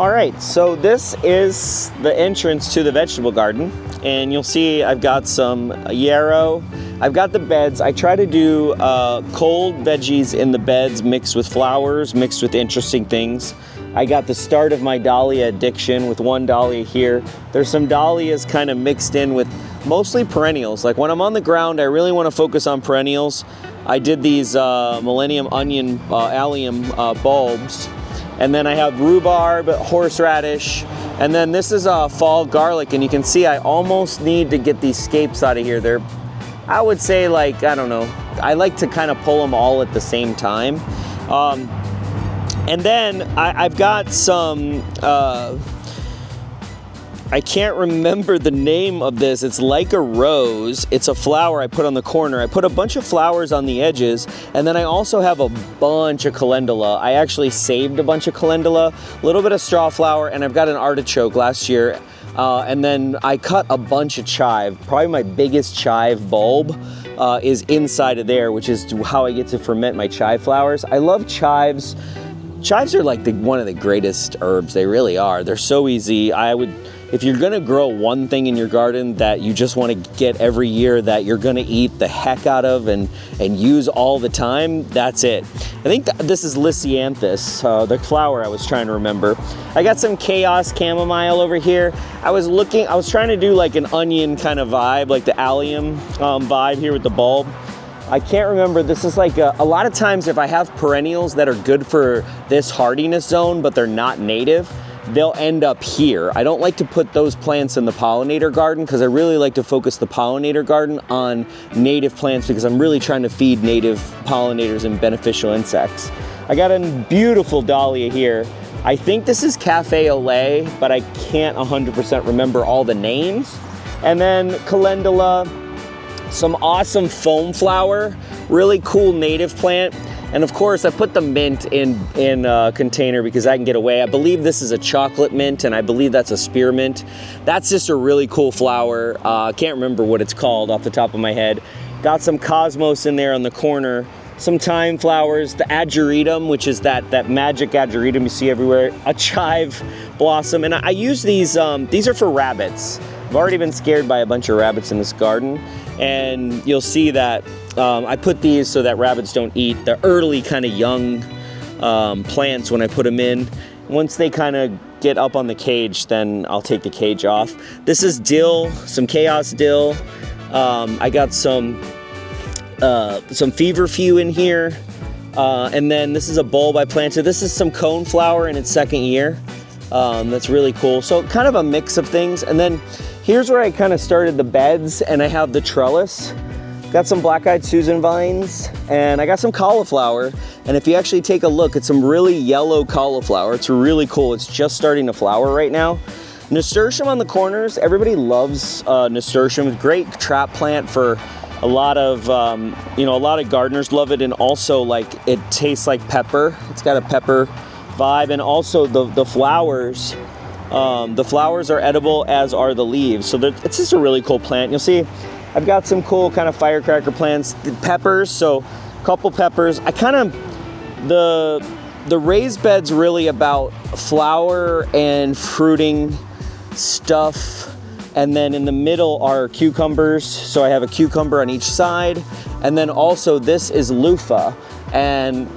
All right, so this is the entrance to the vegetable garden, and you'll see I've got some yarrow. I've got the beds. I try to do cold veggies in the beds mixed with flowers, mixed with interesting things. I got the start of my dahlia addiction with one dahlia here. There's some dahlias kind of mixed in with mostly perennials. Like when I'm on the ground, I really want to focus on perennials. I did these Millennium Onion allium bulbs. And then I have rhubarb, horseradish, and then this is fall garlic. And you can see I almost need to get these scapes out of here. They're, I would say, like, I don't know. I like to kind of pull them all at the same time. And then I've got some, I can't remember the name of this. It's like a rose. It's a flower I put on the corner. I put a bunch of flowers on the edges, and then I also have a bunch of calendula. I actually saved a bunch of calendula, a little bit of straw flower, and I've got an artichoke last year. And then I cut a bunch of chive. Probably my biggest chive bulb is inside of there, which is how I get to ferment my chive flowers. I love chives. Chives are like one of the greatest herbs. They really are. They're so easy. If you're gonna grow one thing in your garden that you just wanna get every year that you're gonna eat the heck out of and use all the time, that's it. I think this is Lysianthus, the flower I was trying to remember. I got some chaos chamomile over here. I was trying to do like an onion kind of vibe, like the allium vibe here with the bulb. I can't remember. This is like a lot of times if I have perennials that are good for this hardiness zone, but they're not native, they'll end up here. I don't like to put those plants in the pollinator garden because I really like to focus the pollinator garden on native plants because I'm really trying to feed native pollinators and beneficial insects. I got a beautiful dahlia here. I think this is Cafe au lait, but I can't 100% remember all the names. And then calendula, some awesome foam flower, really cool native plant. And of course, I put the mint in a container because I can get away. I believe this is a chocolate mint, and I believe that's a spearmint. That's just a really cool flower. I can't remember what it's called off the top of my head. Got some cosmos in there on the corner. Some thyme flowers, the ageratum, which is that magic ageratum you see everywhere. A chive blossom, and I use these are for rabbits. I've already been scared by a bunch of rabbits in this garden, and you'll see that I put these so that rabbits don't eat the early kind of young plants when I put them in. Once they kind of get up on the cage, then I'll take the cage off. This is dill, some chaos dill. I got some feverfew in here. And then this is a bulb I planted. This is some cone flower in its second year. That's really cool. So kind of a mix of things. And then here's where I kind of started the beds, and I have the trellis. Got some black-eyed Susan vines, and I got some cauliflower. And if you actually take a look at some really yellow cauliflower, it's really cool. It's just starting to flower right now. Nasturtium on the corners. Everybody loves nasturtium. Great trap plant for a lot of, a lot of gardeners love it. And also, like, it tastes like pepper. It's got a pepper vibe. And also the flowers. The flowers are edible, as are the leaves. So it's just a really cool plant. You'll see I've got some cool kind of firecracker plants, the peppers, so a couple peppers. I kind of, the raised bed's really about flower and fruiting stuff. And then in the middle are cucumbers. So I have a cucumber on each side. And then also this is loofah. And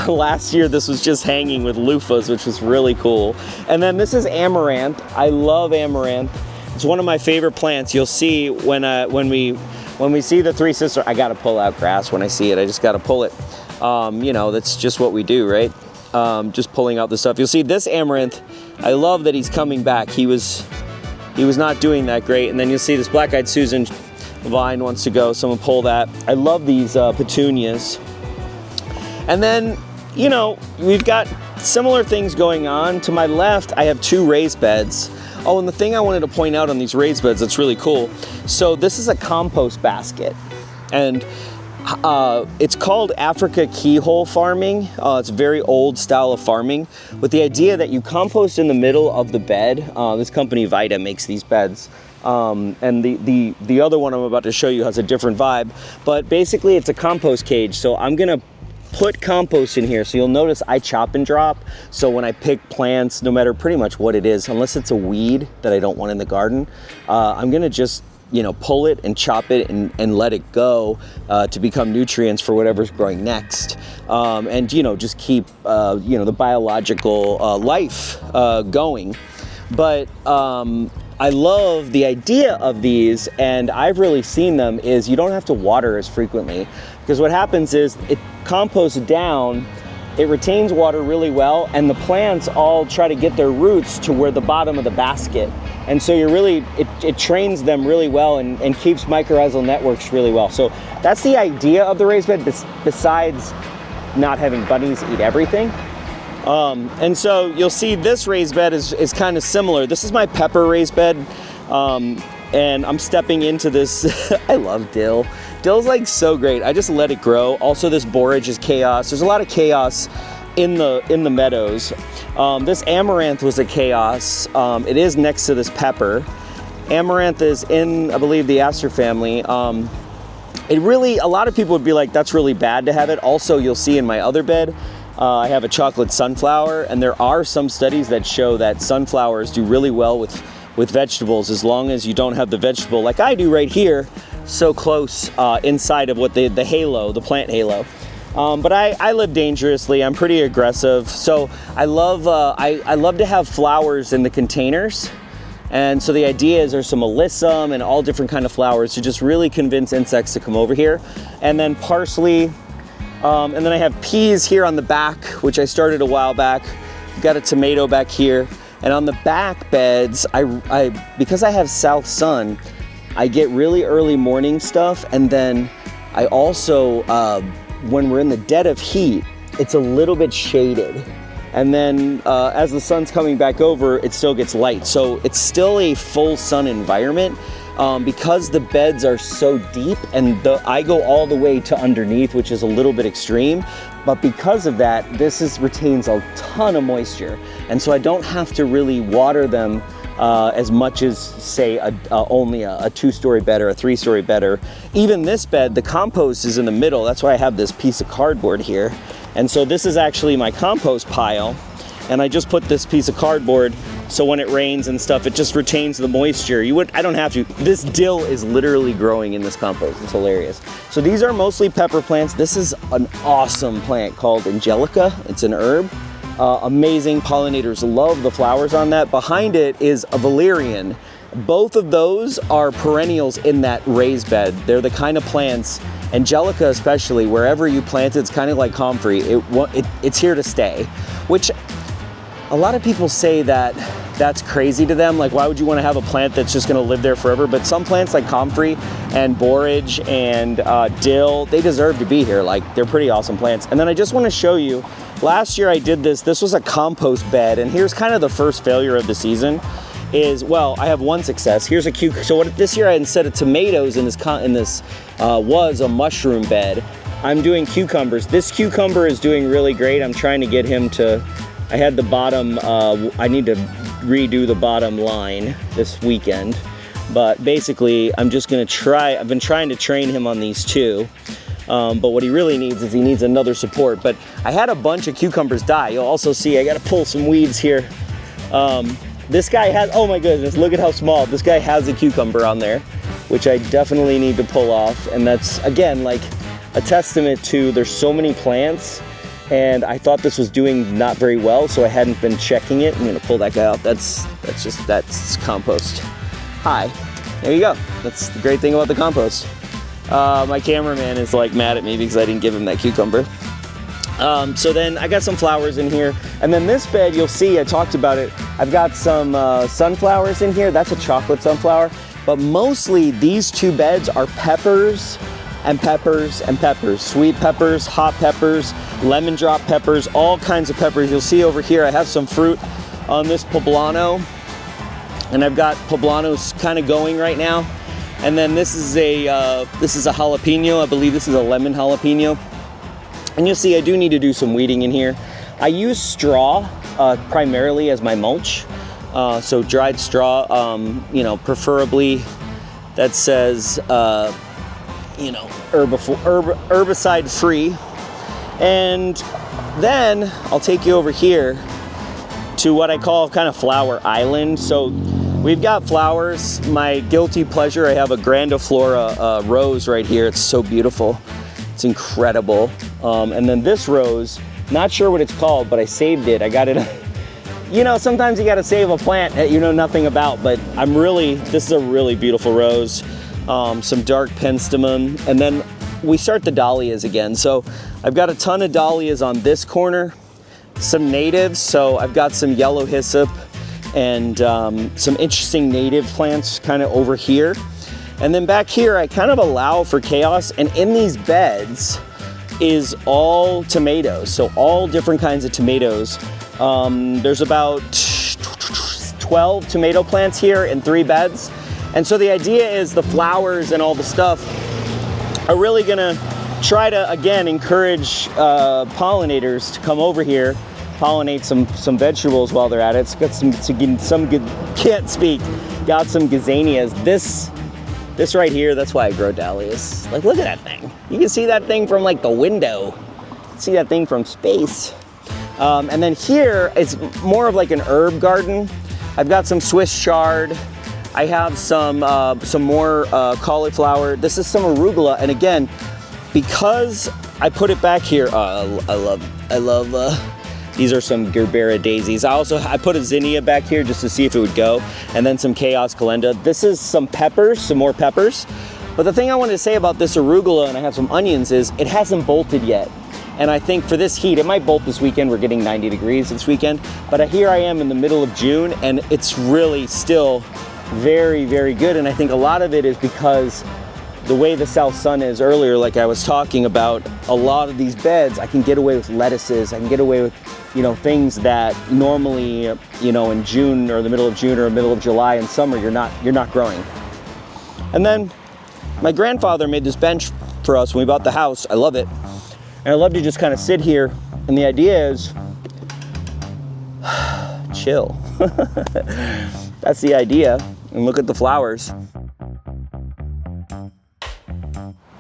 last year this was just hanging with loofahs, which was really cool. And then this is amaranth. I love amaranth. It's one of my favorite plants. You'll see when we see the three sisters, I gotta pull out grass when I see it. I just gotta pull it. That's just what we do, right? Just pulling out the stuff. You'll see this amaranth. I love that he's coming back. He was not doing that great. And then you'll see this black-eyed Susan vine wants to go. Someone pull that. I love these petunias. And then, we've got similar things going on. To my left, I have two raised beds. Oh, and the thing I wanted to point out on these raised beds that's really cool. So this is a compost basket. And it's called Africa Keyhole farming. It's a very old style of farming with the idea that you compost in the middle of the bed. This company Vita makes these beds. And the other one I'm about to show you has a different vibe. But basically it's a compost cage. So I'm gonna put compost in here. So you'll notice I chop and drop. So when I pick plants, no matter pretty much what it is, unless it's a weed that I don't want in the garden, I'm gonna just, you know, pull it and chop it and let it go to become nutrients for whatever's growing next. And, you know, just keep, you know, the biological life going. But I love the idea of these, and I've really seen them, is you don't have to water as frequently, because what happens is it composts down, it retains water really well, and the plants all try to get their roots to where the bottom of the basket. And so you're really, it trains them really well and keeps mycorrhizal networks really well. So that's the idea of the raised bed, besides not having bunnies eat everything. And so you'll see this raised bed is kind of similar. This is my pepper raised bed, and I'm stepping into this. I love dill. Dill's like so great. I just let it grow. Also, this borage is chaos. There's a lot of chaos in the meadows. This amaranth was a chaos. It is next to this pepper. Amaranth is in, I believe, the aster family. It really, a lot of people would be like, that's really bad to have it. Also, you'll see in my other bed, I have a chocolate sunflower, and there are some studies that show that sunflowers do really well with vegetables, as long as you don't have the vegetable like I do right here, so close inside of what the halo, the plant halo. But I live dangerously. I'm pretty aggressive, so I love to have flowers in the containers. And so the idea is there's some alyssum and all different kind of flowers to just really convince insects to come over here. And then parsley. And then I have peas here on the back, which I started a while back. Got a tomato back here. And on the back beds, because I have south sun, I get really early morning stuff. And then I also, when we're in the dead of heat, it's a little bit shaded. And then as the sun's coming back over, it still gets light. So it's still a full sun environment. Because the beds are so deep, and I go all the way to underneath, which is a little bit extreme, but because of that, this retains a ton of moisture, and so I don't have to really water them as much as, say, only a 2-story bed or a 3-story bed. Or even this bed, the compost is in the middle. That's why I have this piece of cardboard here, and so this is actually my compost pile, and I just put this piece of cardboard so when it rains and stuff, it just retains the moisture. I don't have to. This dill is literally growing in this compost. It's hilarious. So these are mostly pepper plants. This is an awesome plant called Angelica. It's an herb. Amazing. Pollinators love the flowers on that. Behind it is a valerian. Both of those are perennials in that raised bed. They're the kind of plants, Angelica especially, wherever you plant it, it's kind of like comfrey. It's here to stay, which a lot of people say that that's crazy to them. Like, why would you want to have a plant that's just going to live there forever? But some plants like comfrey and borage and dill, they deserve to be here. Like, they're pretty awesome plants. And then I just want to show you, last year I did this. This was a compost bed, and here's kind of the first failure of the season. Well, I have one success. Here's a cucumber. So this year, instead of tomatoes in this was a mushroom bed. I'm doing cucumbers. This cucumber is doing really great. I'm trying to get him to. I had the bottom. I need to redo the bottom line this weekend. But basically, I'm just gonna try. I've been trying to train him on these two. But what he really needs is he needs another support. But I had a bunch of cucumbers die. You'll also see I got to pull some weeds here. This guy has, oh my goodness, look at how small. This guy has a cucumber on there, which I definitely need to pull off. And that's, again, like a testament to there's so many plants, and I thought this was doing not very well, so I hadn't been checking it. I'm gonna pull that guy out. That's compost. Hi, there you go. That's the great thing about the compost. My cameraman is like mad at me because I didn't give him that cucumber. So then I got some flowers in here. And then this bed, you'll see, I talked about it. I've got some sunflowers in here. That's a chocolate sunflower. But mostly these two beds are peppers and peppers and peppers. Sweet peppers, hot peppers, lemon drop peppers, all kinds of peppers. You'll see over here, I have some fruit on this poblano. And I've got poblanos kind of going right now. And then this is a jalapeno. I believe this is a lemon jalapeno. And you'll see I do need to do some weeding in here. I use straw primarily as my mulch. So dried straw, you know, preferably that says, you know, herbicide free. And then I'll take you over here to what I call kind of flower island. So we've got flowers. My guilty pleasure, I have a grandiflora rose right here. It's so beautiful. It's incredible. And then this rose, not sure what it's called, but I saved it. I got it. You know, sometimes you gotta save a plant that you know nothing about, but this is a really beautiful rose. Some dark penstemon, and then we start the dahlias again. So I've got a ton of dahlias on this corner, some natives. So I've got some yellow hyssop and some interesting native plants kind of over here. And then back here, I kind of allow for chaos. And in these beds is all tomatoes. So all different kinds of tomatoes. There's about 12 tomato plants here in 3 beds. And so the idea is the flowers and all the stuff are really gonna try to, again, encourage pollinators to come over here, pollinate some vegetables while they're at it. It's got some good, can't speak, got some gazanias. This right here, that's why I grow dahlias. Like, look at that thing. You can see that thing from like the window. See that thing from space. And then here, it's more of like an herb garden. I've got some Swiss chard. I have some more cauliflower. This is some arugula, and again, because I put it back here, I love. These are some Gerbera daisies. I put a zinnia back here just to see if it would go, and then some chaos calendula. This is some peppers, some more peppers. But the thing I wanted to say about this arugula, and I have some onions, is it hasn't bolted yet. And I think for this heat, it might bolt this weekend. We're getting 90 degrees this weekend. But here I am in the middle of June, and it's really still very, very good. And I think a lot of it is because the way the south sun is earlier, like I was talking about, a lot of these beds, I can get away with lettuces. I can get away with, you know, things that normally, you know, in June or the middle of June or middle of July in summer, you're not growing. And then my grandfather made this bench for us when we bought the house. I love it. And I love to just kind of sit here. And the idea is chill. That's the idea. And look at the flowers.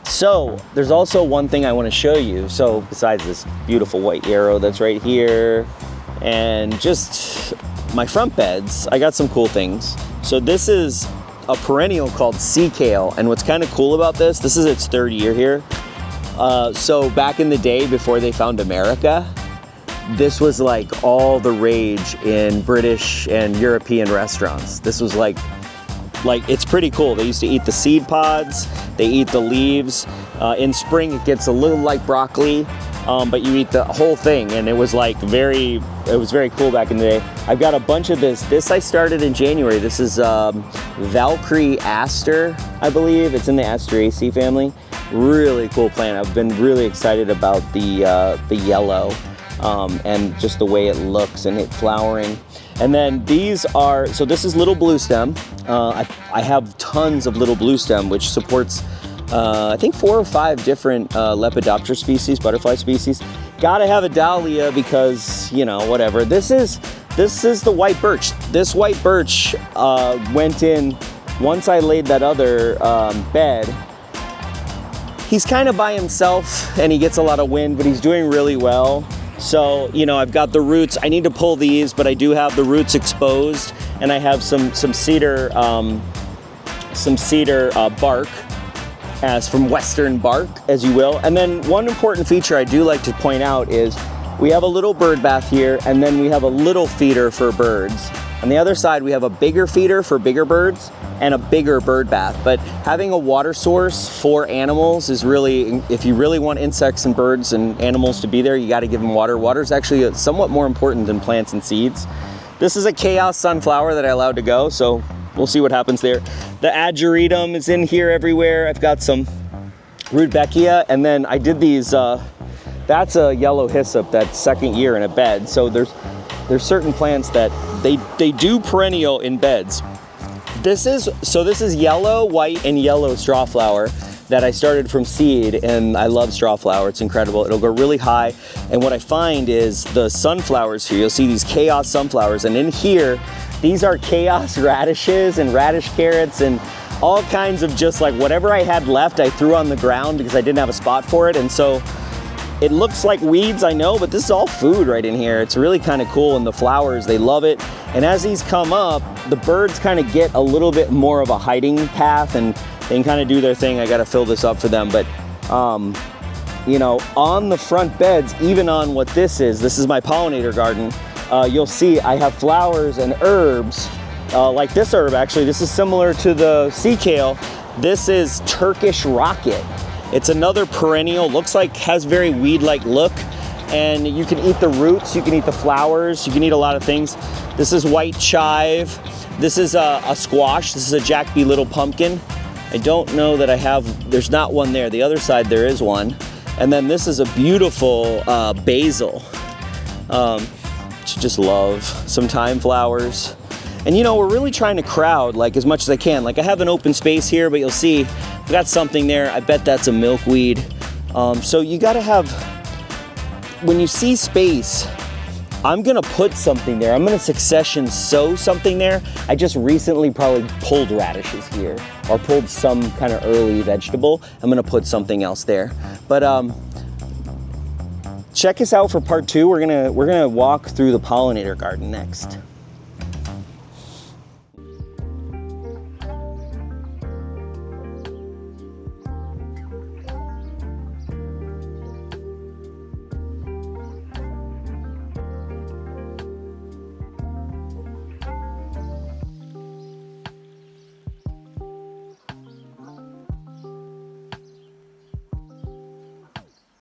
So there's also one thing I want to show you. So besides this beautiful white yarrow that's right here and just my front beds, I got some cool things. So this is a perennial called sea kale. And what's kind of cool about this is its 3rd year here. So back in the day before they found America, this was like all the rage in British and European restaurants. This was like it's pretty cool. They used to eat the seed pods, they eat the leaves. In spring it gets a little like broccoli, but you eat the whole thing, and it was very cool back in the day. I've got a bunch of this. This I started in January. This is Valkyrie Aster, I believe. It's in the Asteraceae family. Really cool plant. I've been really excited about the yellow and just the way it looks and it flowering. And then these are, so this is little blue stem. I have tons of little blue stem, which supports I think 4 or 5 different Lepidoptera species, butterfly species. Gotta have a dahlia because, you know, whatever. This is the white birch. This white birch went in once I laid that other bed. He's kind of by himself and he gets a lot of wind, but he's doing really well. So, you know, I've got the roots. I need to pull these, but I do have the roots exposed, and I have some cedar bark, as from western bark, as you will. And then one important feature I do like to point out is we have a little bird bath here, and then we have a little feeder for birds. On the other side, we have a bigger feeder for bigger birds and a bigger bird bath. But having a water source for animals is really, if you really want insects and birds and animals to be there, you gotta give them water. Water is actually somewhat more important than plants and seeds. This is a chaos sunflower that I allowed to go, so we'll see what happens there. The ageratum is in here everywhere. I've got some rudbeckia, and then I did these, that's a yellow hyssop that's 2nd year in a bed. So there's certain plants that they do perennial in beds. This is yellow, white, and yellow strawflower that I started from seed, and I love strawflower. It's incredible. It'll go really high. And what I find is the sunflowers here, you'll see these chaos sunflowers, and in here, these are chaos radishes and radish carrots and all kinds of just like whatever I had left, I threw on the ground because I didn't have a spot for it. And so It looks like weeds, I know, but this is all food right in here. It's really kind of cool, and the flowers, they love it. And as these come up, the birds kind of get a little bit more of a hiding path, and they can kind of do their thing. I gotta fill this up for them, but you know, on the front beds, even on what this is my pollinator garden, you'll see I have flowers and herbs, like this herb actually. This is similar to the sea kale. This is Turkish rocket. It's another perennial, looks like, has very weed-like look, and you can eat the roots, you can eat the flowers, you can eat a lot of things. This is white chive. This is a squash. This is a Jack B. Little pumpkin. I don't know that I have, there's not one there. The other side there is one. And then this is a beautiful basil. Just love some thyme flowers. And you know, we're really trying to crowd like as much as I can. Like I have an open space here, but you'll see I've got something there. I bet that's a milkweed. So you gotta have, when you see space, I'm gonna put something there. I'm gonna succession sow something there. I just recently probably pulled radishes here, or pulled some kind of early vegetable. I'm gonna put something else there. But check us out for part 2. We're gonna walk through the pollinator garden next.